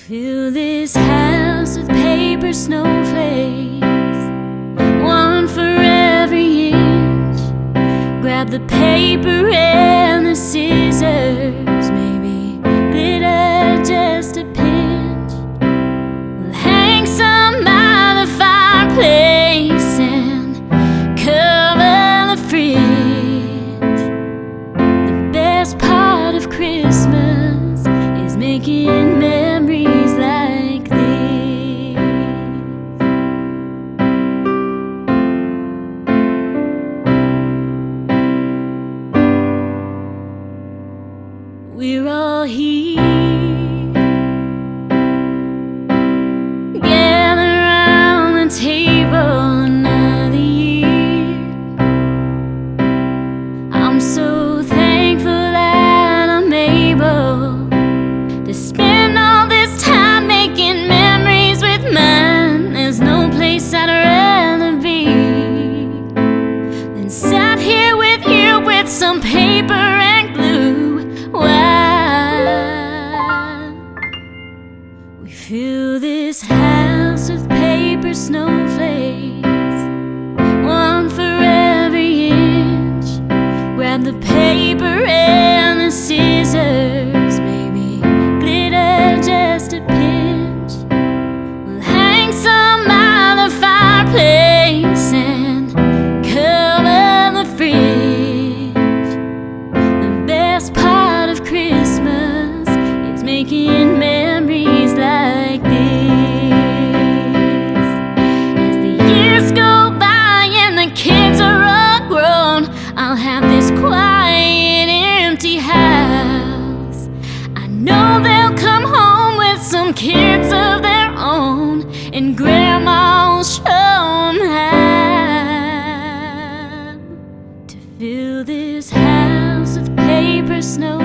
Fill this house with paper snowflakes, one for every inch. Grab the paper and the scissors, maybe glitter just a pinch. We'll hang some by the fireplace and cover the fridge. The best part of Christmas is making memories like this. We're all here, gather around the table another year. I'm so thankful that I'm able to spend all this time making memories with mine. There's no place I'd rather be than sat here with you with some paper and glue. While we fill this house with paper snowflakes, one for every inch. Grab the paper and the scissors, maybe glitter just a pinch. We'll hang some by the fireplace and cover the fridge. The best part of Christmas is making memories like this. As the years go by and the kids are all grown, I'll have this quiet, empty house. I know they'll come home with some kids of their own, and Grandma will show them how to fill this house with paper snow.